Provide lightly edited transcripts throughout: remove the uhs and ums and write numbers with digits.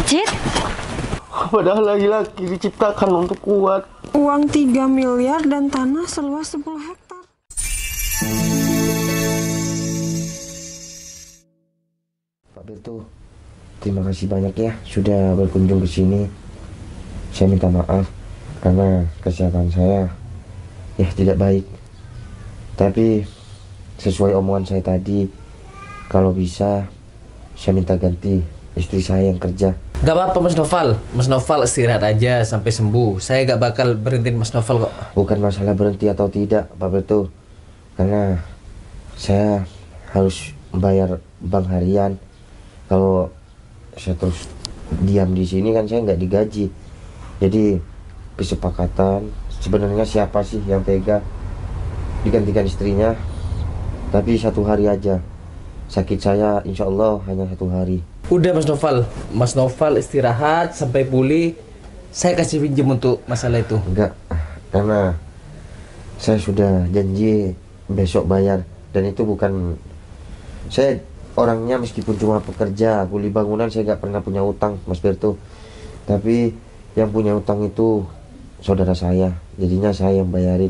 Cid, Padahal laki-laki diciptakan untuk kuat. Uang 3 miliar dan tanah seluas 10 hektar. Pak Berto, terima kasih banyak ya sudah berkunjung ke sini. Saya minta maaf karena kesehatan saya ya tidak baik. Tapi sesuai omongan saya tadi, kalau bisa saya minta ganti istri saya yang kerja. Gak apa-apa Mas Noval. Mas Noval istirahat aja sampai sembuh. Saya gak bakal berhentiin Mas Noval kok. Bukan masalah berhenti atau tidak, Pak Berto, karena saya harus membayar bank harian. Kalau saya terus diam di sini kan saya nggak digaji. Jadi kesepakatan sebenarnya siapa sih yang tega digantikan istrinya, tapi 1 hari aja. Sakit saya insya Allah hanya 1 hari. Udah Mas Noval istirahat sampai pulih. Saya kasih pinjam untuk masalah itu. Enggak, karena saya sudah janji besok bayar. Dan itu bukan, saya orangnya meskipun cuma pekerja kuli bangunan, saya nggak pernah punya utang, Mas Berto. Tapi yang punya utang itu saudara saya, jadinya saya yang bayarin.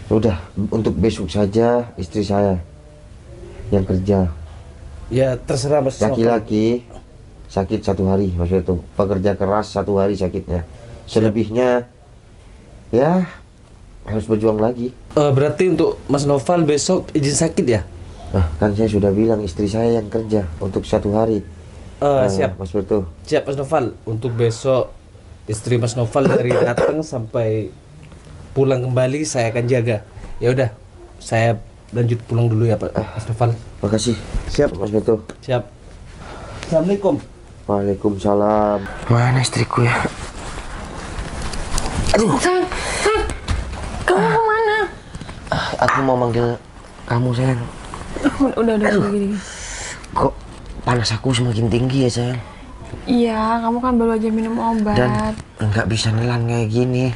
Udah, untuk besok saja istri saya yang kerja. Ya terserah Mas Noval. Laki-laki sakit 1 hari, Mas Berto. Pekerja keras 1 hari sakitnya. Selebihnya ya harus berjuang lagi. Berarti untuk Mas Noval besok izin sakit ya? Kan saya sudah bilang istri saya yang kerja untuk 1 hari. Siap Mas Berto. Siap Mas Noval. Untuk besok istri Mas Noval dari datang sampai pulang kembali saya akan jaga. Ya udah, saya lanjut pulang dulu ya Pak Mas Noval. Makasih. Siap Mas Berto. Siap. Assalamualaikum. Waalaikumsalam. Mana istriku ya? Aduh. Sayang, kamu kemana? Aku mau manggil kamu, sayang. Udah gini. Kok panas aku semakin tinggi ya, sayang? Iya, kamu kan baru aja minum obat. Dan nggak bisa nelan kayak gini.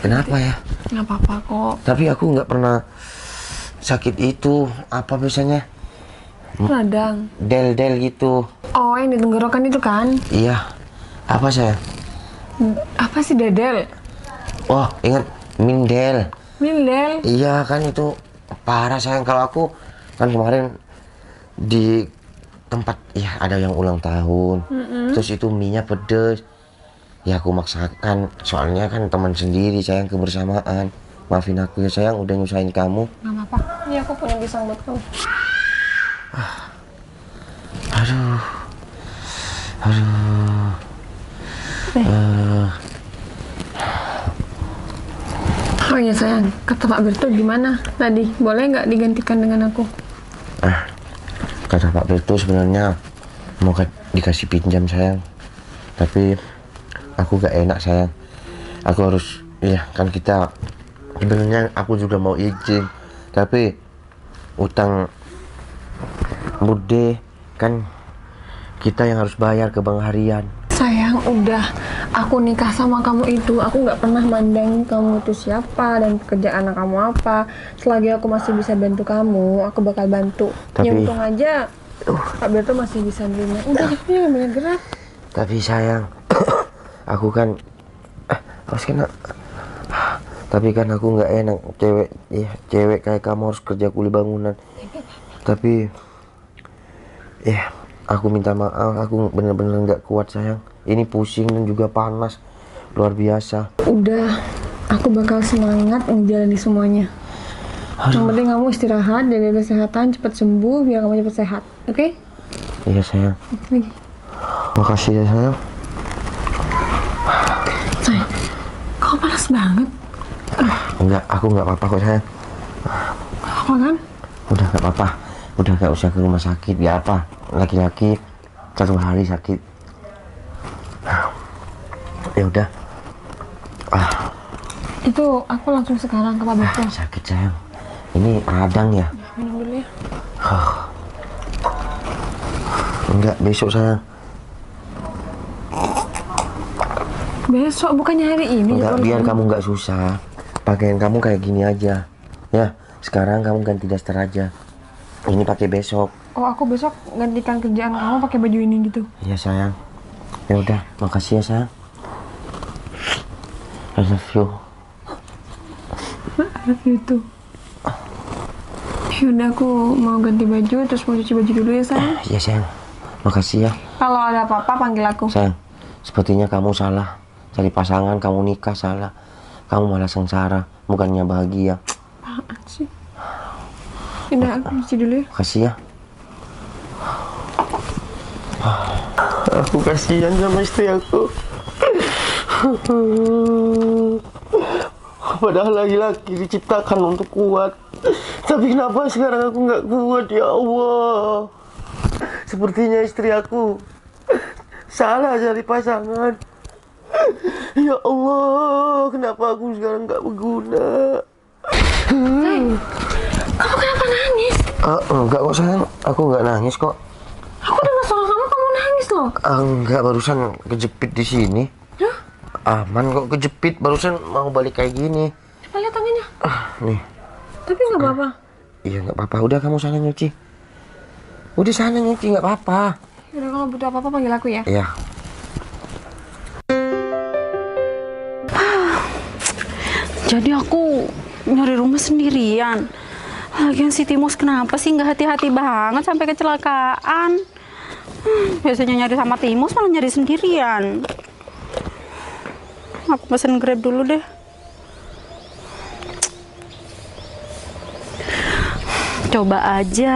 Kenapa ya? Nggak apa-apa kok. Tapi aku nggak pernah sakit itu. Apa biasanya? Radang. Del-del gitu. Oh, yang di tenggorokan itu kan? Iya. Apa sayang? Apa sih dedel? Oh, ingat mindel. Mindel. Iya kan itu parah sayang. Kalau aku kan kemarin di tempat ya ada yang ulang tahun, terus itu mie-nya pedes. Ya aku maksakan, soalnya kan teman sendiri sayang, kebersamaan. Maafin aku ya sayang, udah nyusahin kamu. Nggak apa-apa. Ini aku punya pisang buat kamu. Aduh. Oh iya sayang, kata Pak Berto gimana tadi? Boleh nggak digantikan dengan aku? Kata Pak Berto sebenarnya mau dikasih pinjam sayang, tapi aku gak enak sayang. Aku harus, ya kan kita sebenarnya aku juga mau izin, tapi utang bude kan kita yang harus bayar ke bank harian. Sayang, udah aku nikah sama kamu itu, aku nggak pernah mandang kamu itu siapa dan pekerjaan kamu apa. Selagi aku masih bisa bantu kamu, aku bakal bantu. Tapi, ya untung aja Pak Berto masih bisa nerima. Udah, aku nggak banyak gerak. Tapi sayang, aku kan harus kena. Tapi kan aku nggak enak cewek kayak kamu harus kerja kuli bangunan. Tapi ya aku minta maaf, aku bener-bener nggak kuat sayang. Ini pusing dan juga panas luar biasa. Udah, aku bakal semangat menjalani semuanya. Yang penting kamu istirahat, jaga kesehatan, cepat sembuh biar kamu cepat sehat, oke? Iya sayang. Lagi. Makasih ya sayang. Sayang, kau panas banget. Enggak, aku nggak apa-apa kok sayang. Apa kan? Udah nggak apa-apa, udah nggak usah ke rumah sakit. Ya apa, laki-laki 1 hari sakit. Ya udah. Itu aku langsung sekarang ke Pak Berto. Sakit sayang. Ini radang ya? Minum dulu ya. Enggak, besok sayang. Besok bukannya hari ini? Enggak, biar kamu nggak susah. Pakaian kamu kayak gini aja. Ya, sekarang kamu ganti daster aja. Ini pakai besok. Oh, aku besok gantikan kerjaan kamu pakai baju ini gitu. Iya sayang. Ya udah, makasih ya sayang. I love you. Itu. Yaudah, aku mau ganti baju, terus mau cuci baju dulu ya sayang. Iya sayang. Makasih ya. Kalau ada apa-apa panggil aku. Sayang, sepertinya kamu salah. Cari pasangan, kamu nikah salah. Kamu malah sengsara, bukannya bahagia. Apaan sih? Yaudah, aku cuci dulu ya. Makasih ya. Aku kasihan sama istri aku. Padahal laki-laki diciptakan untuk kuat. Tapi kenapa sekarang aku nggak kuat, ya Allah? Sepertinya istri aku salah cari pasangan. Ya Allah, kenapa aku sekarang nggak berguna? Kamu kenapa nangis? Enggak kok sayang, aku nggak nangis kok. Aku udah masuk kamu nangis loh. Enggak, barusan kejepit di sini. Hah? Aman kok, kejepit barusan mau balik kayak gini. Coba lihat tangannya. Nih. Tapi nggak apa-apa. Iya nggak apa-apa, udah kamu sana nyuci. Udah sana nyuci nggak apa-apa. Yaudah, kalau butuh apa-apa panggil aku ya. Iya. Jadi aku nyari rumah sendirian. Lagian si Timus kenapa sih nggak hati-hati banget sampai kecelakaan? Biasanya nyari sama Timus malah nyari sendirian. Aku pesen Grab dulu deh. Coba aja.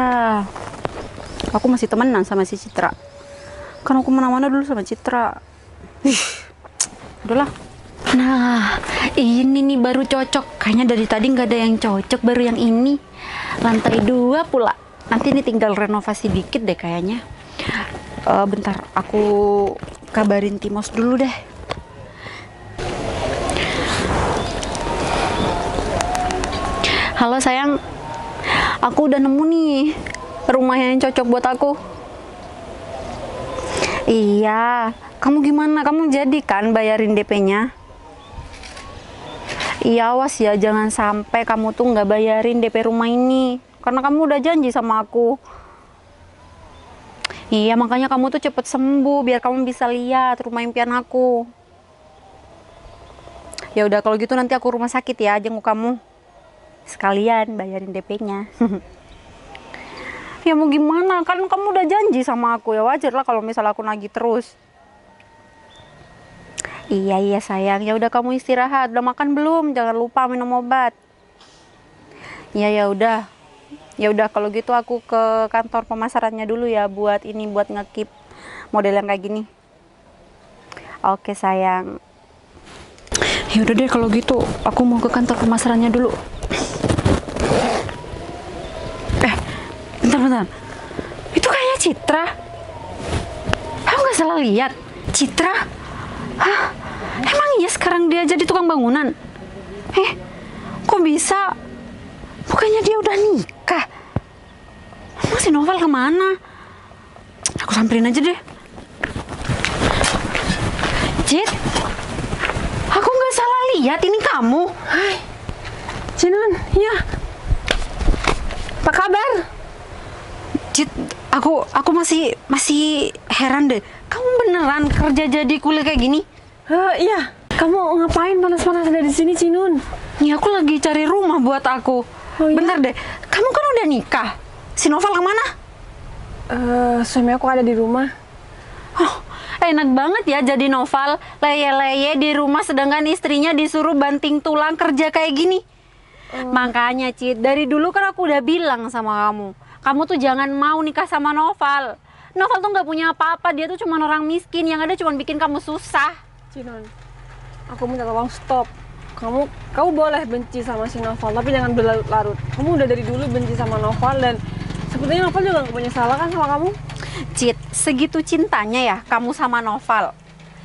Aku masih temenan sama si Citra. Kan aku mana-mana dulu sama Citra. Udahlah. Nah, ini nih baru cocok. Kayaknya dari tadi nggak ada yang cocok, baru yang ini. Lantai 2 pula. Nanti ini tinggal renovasi dikit deh kayaknya. Bentar, aku kabarin Timos dulu deh. Halo sayang, aku udah nemu nih rumah yang cocok buat aku. Iya, kamu gimana? Kamu jadi kan bayarin DP-nya? Iya, awas ya, jangan sampai kamu tuh nggak bayarin DP rumah ini. Karena kamu udah janji sama aku. Iya, makanya kamu tuh cepet sembuh biar kamu bisa lihat rumah impian aku. Ya udah kalau gitu nanti aku rumah sakit ya, jenguk kamu. Sekalian bayarin DP-nya. Ya mau gimana, kan kamu udah janji sama aku, ya wajar lah kalau misal aku nagih terus. Iya sayang, ya udah kamu istirahat. Udah makan belum? Jangan lupa minum obat. Iya ya udah kalau gitu aku ke kantor pemasarannya dulu ya buat ngekip model yang kayak gini. Oke sayang. Ya udah deh kalau gitu aku mau ke kantor pemasarannya dulu. Bentar. Itu kayaknya Citra. Aku nggak salah lihat. Citra? Hah? Emang iya sekarang dia jadi tukang bangunan? Kok bisa? Bukannya dia udah nikah? Masih Novel kemana? Aku samperin aja deh. Cit, aku nggak salah lihat, ini kamu. Hai, Cinun, iya. Apa kabar? Cit, aku masih heran deh. Kamu beneran kerja jadi kulit kayak gini? Iya. Kamu ngapain panas-panas ada di sini, Cinun? Nih aku lagi cari rumah buat aku. Oh, iya? Bentar deh, kamu kan udah nikah. Si Novel kemana? Suami aku ada di rumah. Oh, enak banget ya jadi Novel. Leye-leye di rumah sedangkan istrinya disuruh banting tulang kerja kayak gini. Makanya Cit, dari dulu kan aku udah bilang sama kamu. Kamu tuh jangan mau nikah sama Novel. Novel tuh nggak punya apa-apa, dia tuh cuma orang miskin. Yang ada cuma bikin kamu susah. Cinun, aku minta tolong stop. Kamu boleh benci sama si Novel, tapi jangan berlarut-larut. Kamu udah dari dulu benci sama Novel dan sepertinya Novel juga gak punya salah kan sama kamu? Cit, segitu cintanya ya kamu sama Novel.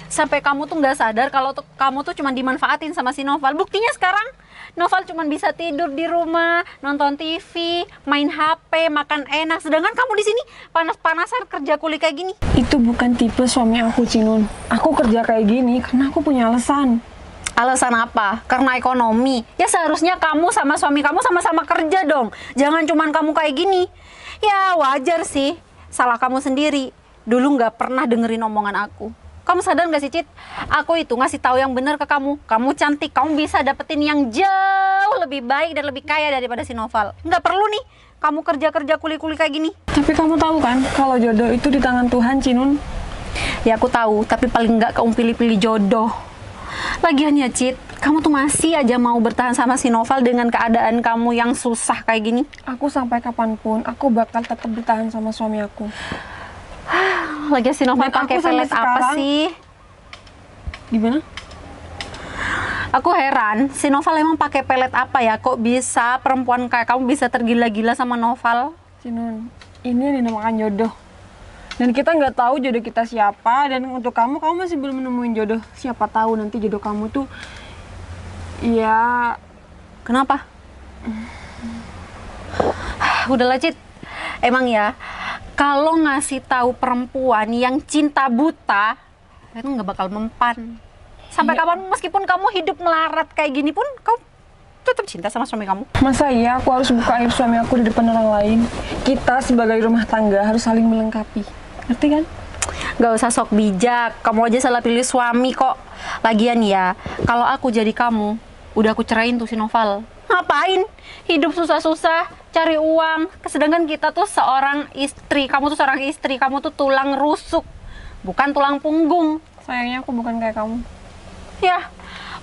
Sampai kamu tuh nggak sadar kalau kamu tuh cuma dimanfaatin sama si Novel. Buktinya sekarang Novel cuma bisa tidur di rumah, nonton TV, main HP, makan enak. Sedangkan kamu di sini panas-panasan kerja kulit kayak gini. Itu bukan tipe suami aku, Cinun. Aku kerja kayak gini karena aku punya alasan. Alasan apa? Karena ekonomi. Ya seharusnya kamu sama suami kamu sama-sama kerja dong. Jangan cuman kamu kayak gini. Ya wajar sih, salah kamu sendiri. Dulu nggak pernah dengerin omongan aku. Kamu sadar nggak sih, Cit? Aku itu ngasih tahu yang benar ke kamu. Kamu cantik, kamu bisa dapetin yang jauh lebih baik dan lebih kaya daripada si Noval. Nggak perlu nih, kamu kerja-kerja kuli-kuli kayak gini. Tapi kamu tahu kan, kalau jodoh itu di tangan Tuhan, Cinun. Ya aku tahu, tapi paling nggak kamu pilih-pilih jodoh. Lagian ya, Cit, kamu tuh masih aja mau bertahan sama si Noval dengan keadaan kamu yang susah kayak gini. Aku sampai kapanpun, aku bakal tetap bertahan sama suami aku. Lagian si Noval Dan aku pakai sampai pelet apa sekarang- sih? Gimana? Aku heran, si Noval emang pakai pelet apa ya? Kok bisa perempuan kayak kamu bisa tergila-gila sama Noval? Cinun, ini yang dinamakan jodoh. Dan kita nggak tahu jodoh kita siapa. Dan untuk kamu masih belum menemuin jodoh. Siapa tahu nanti jodoh kamu tuh, ya Kenapa? Udahlah, Cit. Emang ya, kalau ngasih tahu perempuan yang cinta buta, itu nggak bakal mempan. Sampai Iya. kapan, meskipun kamu hidup melarat kayak gini pun, kamu tetap cinta sama suami kamu. masa iya aku harus buka aib suami aku di depan orang lain? Kita sebagai rumah tangga harus saling melengkapi. Ngerti kan? Gak usah sok bijak, kamu aja salah pilih suami kok. Lagian ya, kalau aku jadi kamu, udah aku cerain tuh si Noval. Ngapain? Hidup susah-susah, cari uang. Sedangkan kita tuh seorang istri, kamu tuh seorang istri, kamu tuh tulang rusuk, bukan tulang punggung. Sayangnya aku bukan kayak kamu. Ya,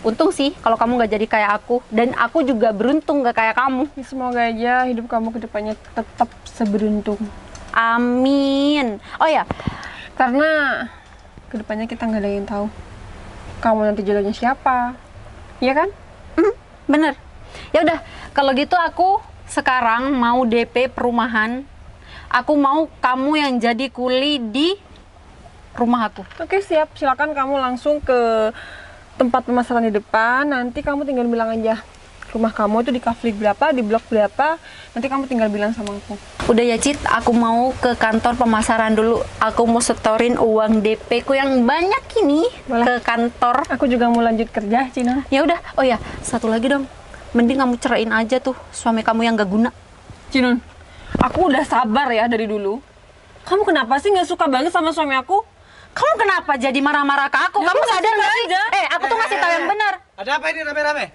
untung sih kalau kamu gak jadi kayak aku. Dan aku juga beruntung gak kayak kamu. Ya, semoga aja hidup kamu ke depannya tetap seberuntung. Amin. Oh ya, Karena ke depannya kita nggak ada yang tahu. Kamu nanti jodohnya siapa? Iya kan? bener. Ya udah, kalau gitu aku sekarang mau DP perumahan. Aku mau kamu yang jadi kuli di rumah aku. Oke, siap. Silakan kamu langsung ke tempat pemasaran di depan. Nanti kamu tinggal bilang aja rumah kamu itu di kaflik berapa, di blok berapa. Nanti kamu tinggal bilang sama aku. Udah ya, Cit, aku mau ke kantor pemasaran dulu. Aku mau setorin uang DP ku yang banyak ini Boleh. ke kantor. Aku juga mau lanjut kerja, Cina. Ya udah. Oh ya, satu lagi dong. Mending kamu cerain aja tuh suami kamu yang gak guna. Cinun, aku udah sabar ya dari dulu. Kamu kenapa sih nggak suka banget sama suami aku? Kamu kenapa jadi marah-marah ke aku? Ya, Kamu aku sadar nggak gak sih? aja. Aku tuh ngasih tahu yang benar. Ada apa ini rame-rame?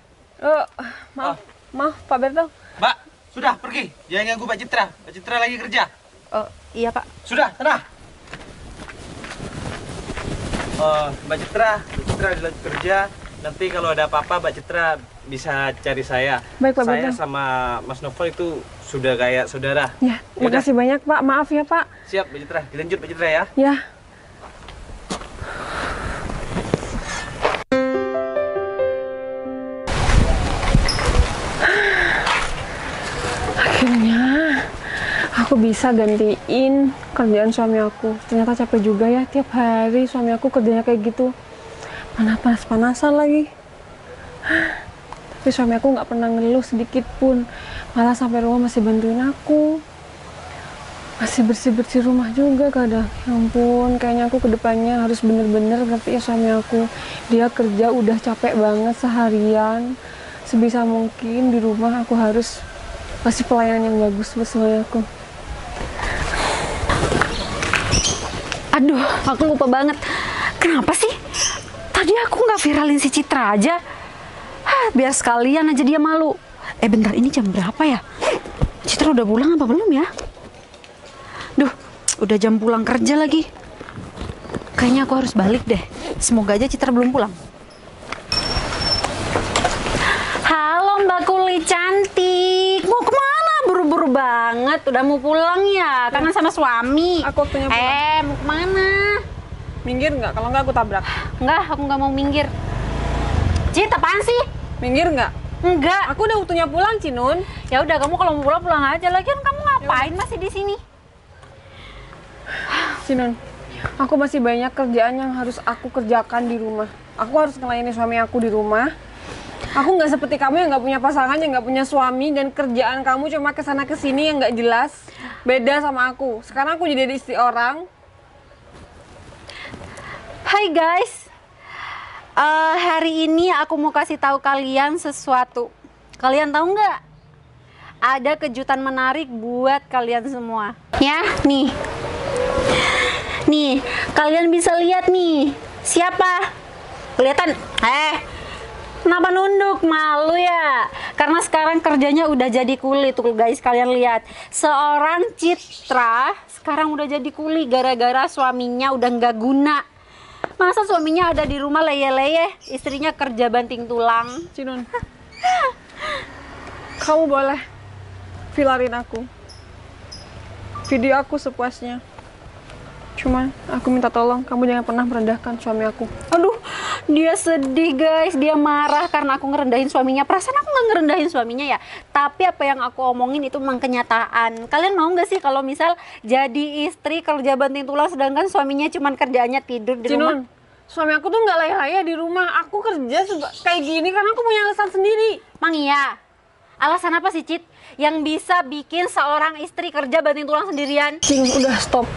Maaf, Pak Berto. Mbak, sudah pergi. Jangan ganggu Mbak Citra. Mbak Citra lagi kerja. Oh, iya, Pak. Sudah, sana. Mbak Citra dilanjut kerja. Nanti kalau ada apa-apa Mbak Citra bisa cari saya. Baik, Pak Saya Berto. sama Mas Novel itu sudah kayak saudara. Ya, Yaudah, makasih banyak Pak. Maaf ya Pak. siap Mbak Citra. Dilanjut Mbak Citra ya. Ya. Akhirnya aku bisa gantiin kerjaan suami aku. Ternyata capek juga ya, tiap hari suami aku kerjanya kayak gitu. Mana panas-panasan lagi. Tapi suami aku nggak pernah ngeluh sedikit pun. Malah sampai rumah masih bantuin aku. Masih bersih-bersih rumah juga kadang. Ya ampun, kayaknya aku kedepannya harus bener-bener ngerti ya suami aku. Dia kerja udah capek banget seharian. Sebisa mungkin di rumah aku harus kasih pelayanan yang bagus buat suami aku. Aduh, aku lupa banget. Kenapa sih? Tadi aku nggak viralin si Citra aja. Biar sekalian aja dia malu. Bentar, ini jam berapa ya? Citra udah pulang apa belum ya? Duh, udah jam pulang kerja lagi. Kayaknya aku harus balik deh. Semoga aja Citra belum pulang. Halo Mbak Kuli cantik. Mau kemana? Buru-buru banget. Udah mau pulang ya? Kangen sama suami. Aku waktunya pulang. Mau kemana? Minggir nggak? Kalau nggak aku tabrak. Enggak, aku nggak mau minggir. Cit, apaan sih? Minggir nggak? Enggak. Aku udah waktunya pulang, Cinun. Ya udah, kamu kalau mau pulang pulang aja. Lagian kamu ngapain masih di sini? Cinun, aku masih banyak kerjaan yang harus aku kerjakan di rumah. Aku harus ngelayani suami aku di rumah. Aku nggak seperti kamu yang nggak punya pasangan, yang nggak punya suami, dan kerjaan kamu cuma kesana kesini yang nggak jelas. Beda sama aku. Sekarang aku jadi istri orang. Hai guys. Hari ini aku mau kasih tahu kalian sesuatu. Kalian tahu nggak? ada kejutan menarik buat kalian semua. Ya, nih. Nih, kalian bisa lihat nih. Siapa? Kelihatan? Kenapa nunduk? Malu ya? Karena sekarang kerjanya udah jadi kuli tuh guys, kalian lihat. Seorang Citra sekarang udah jadi kuli gara-gara suaminya udah nggak guna. Masa suaminya ada di rumah leye-leye, istrinya kerja banting tulang. Cinun, kamu boleh vilarin aku, video aku sepuasnya. Cuma aku minta tolong kamu jangan pernah merendahkan suami aku. Aduh, dia sedih guys, dia marah karena aku ngerendahin suaminya. Perasaan aku nggak ngerendahin suaminya ya, tapi apa yang aku omongin itu memang kenyataan. Kalian mau nggak sih kalau misal jadi istri kerja banting tulang sedangkan suaminya cuman kerjaannya tidur di rumah? Cinun, suami aku tuh nggak layak-layak di rumah. Aku kerja kayak gini karena aku punya alasan sendiri. Mang iya, alasan apa sih Cit yang bisa bikin seorang istri kerja banting tulang sendirian? Cing, udah stop.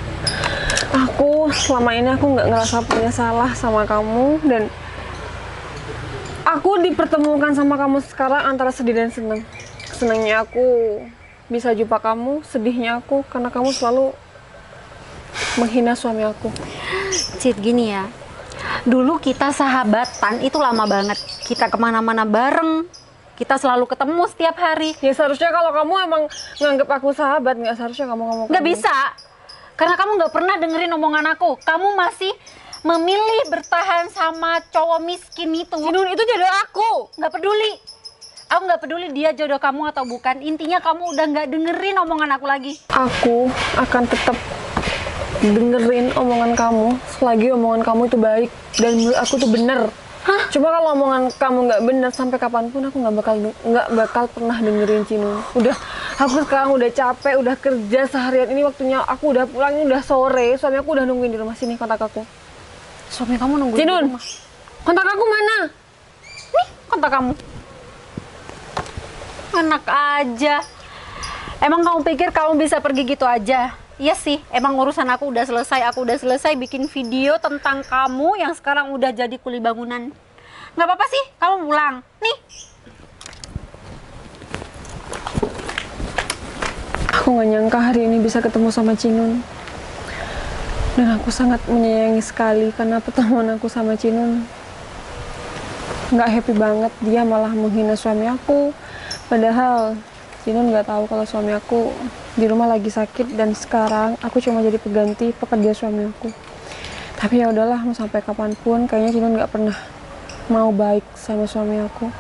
Aku selama ini aku nggak ngerasa punya salah sama kamu, dan aku dipertemukan sama kamu sekarang antara sedih dan seneng. Senangnya aku bisa jumpa kamu, sedihnya aku karena kamu selalu menghina suami aku. Cit, gini ya, dulu kita sahabatan itu lama banget, kita kemana-mana bareng, kita selalu ketemu setiap hari. Ya seharusnya kalau kamu emang nganggep aku sahabat, nggak seharusnya kamu ngomong Nggak kayak bisa, karena kamu nggak pernah dengerin omongan aku. Kamu masih memilih bertahan sama cowok miskin itu. Cinun, itu jodoh aku. Nggak peduli, aku nggak peduli dia jodoh kamu atau bukan. Intinya kamu udah nggak dengerin omongan aku lagi. Aku akan tetap dengerin omongan kamu selagi omongan kamu itu baik dan menurut aku tuh bener. Hah? Coba kalau omongan kamu nggak bener sampai kapanpun aku nggak bakal pernah dengerin Cinun. Udah, aku sekarang udah capek, udah kerja seharian ini, waktunya aku udah pulang, ini udah sore. Suami aku udah nungguin di rumah. Sini kontak aku. Suami kamu nungguin di Cinun, rumah. kontak aku mana? Nih, kontak kamu. Enak aja. Emang kamu pikir kamu bisa pergi gitu aja? Iya sih, emang urusan aku udah selesai. Aku udah selesai bikin video tentang kamu yang sekarang udah jadi kuli bangunan. Nggak apa-apa sih, kamu pulang. Nih. Aku nggak nyangka hari ini bisa ketemu sama Cinun. Dan aku sangat menyayangi sekali karena pertemuan aku sama Cinun. Nggak happy banget, dia malah menghina suami aku. Padahal Cinun nggak tahu kalau suami aku di rumah lagi sakit dan sekarang aku cuma jadi pengganti pekerja suami aku. Tapi ya udahlah, mau sampai kapanpun kayaknya Cinun nggak pernah mau baik sama suami aku.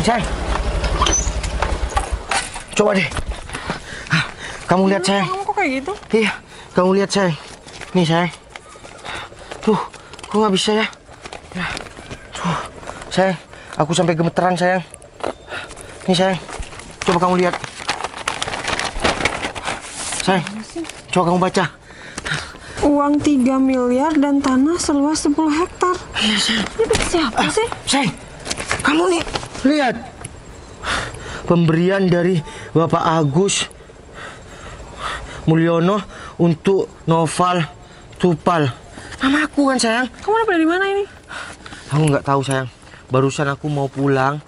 Sayang. Coba deh. Kamu lihat sayang. Kamu kok kayak gitu? Iya, kamu lihat sayang. Nih sayang. Tuh, kok nggak bisa ya? Tuh, sayang. Aku sampai gemeteran sayang. Nih sayang. Coba kamu lihat. Sayang, coba kamu baca. Uang 3 miliar dan tanah seluas 10 hektar. Iya sayang. Itu siapa sih? Sayang, kamu nih lihat. Pemberian dari Bapak Agus Mulyono untuk Noval Tupal. Nama aku kan sayang. Kamu dapat dari mana ini? Aku nggak tahu sayang. Barusan aku mau pulang.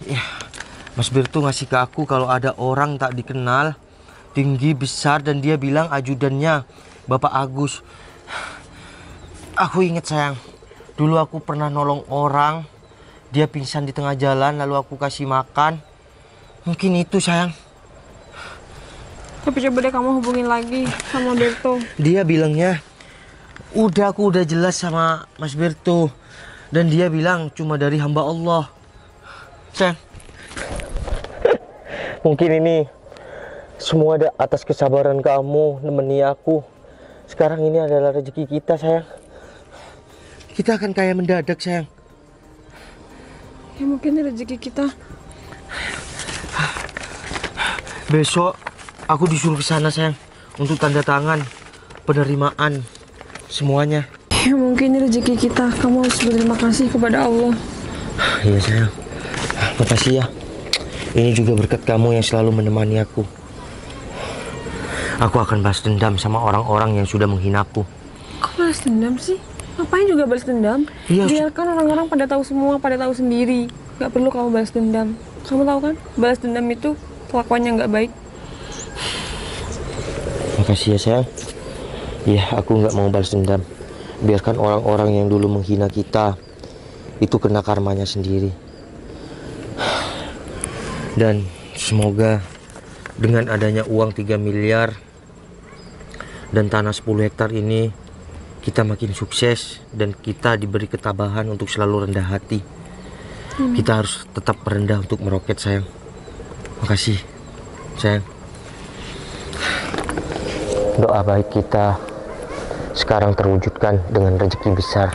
Ya, Mas Bir tuh ngasih ke aku kalau ada orang tak dikenal, tinggi besar, dan dia bilang ajudannya Bapak Agus. Aku inget sayang. Dulu aku pernah nolong orang. Dia pingsan di tengah jalan, lalu aku kasih makan. Mungkin itu sayang. Tapi coba deh kamu hubungin lagi sama Berto. Dia bilangnya, aku udah jelas sama Mas Berto. Dan dia bilang cuma dari hamba Allah. Sayang. Mungkin ini semua ada atas kesabaran kamu nemeni aku. Sekarang ini adalah rezeki kita sayang. Kita akan kaya mendadak sayang. Ya mungkin ini rezeki kita. Besok aku disuruh ke sana sayang untuk tanda tangan penerimaan semuanya. Ya mungkin ini rezeki kita. Kamu harus berterima kasih kepada Allah. Iya sayang. Makasih ya. Ini juga berkat kamu yang selalu menemani aku. Aku akan balas dendam sama orang-orang yang sudah menghinaku. Kok balas dendam sih? Ngapain juga balas dendam? Iya, Biarkan orang-orang pada tahu semua, pada tahu sendiri. Gak perlu kamu balas dendam. Kamu tahu kan, balas dendam itu kelakuannya nggak baik. Makasih ya sayang. Ya, aku nggak mau balas dendam. Biarkan orang-orang yang dulu menghina kita itu kena karmanya sendiri. Dan semoga dengan adanya uang 3 miliar dan tanah 10 hektar ini, kita makin sukses dan kita diberi ketabahan untuk selalu rendah hati. Kita harus tetap merendah untuk meroket sayang. Makasih sayang. Doa baik kita sekarang terwujudkan dengan rezeki besar.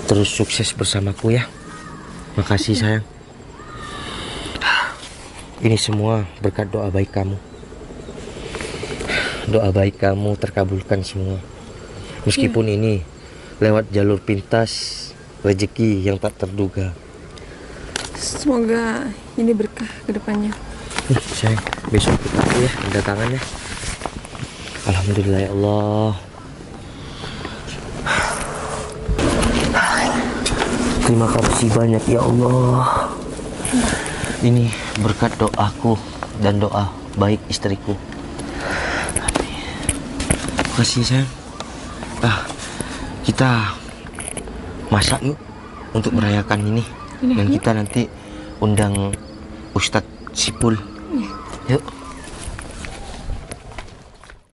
Terus sukses bersamaku ya. Makasih sayang. Ini semua berkat doa baik kamu. Doa baik kamu terkabulkan semua. Meskipun ini lewat jalur pintas rezeki yang tak terduga. Semoga ini berkah ke depannya. Sayang, besok kita ya kedatangannya. Alhamdulillah ya Allah. Terima kasih banyak ya Allah. Ini berkat doaku dan doa baik istriku. Terima kasih sayang. Kita masak yuk untuk merayakan ini. Dan kita nanti undang Ustadz Sipul. Yuk.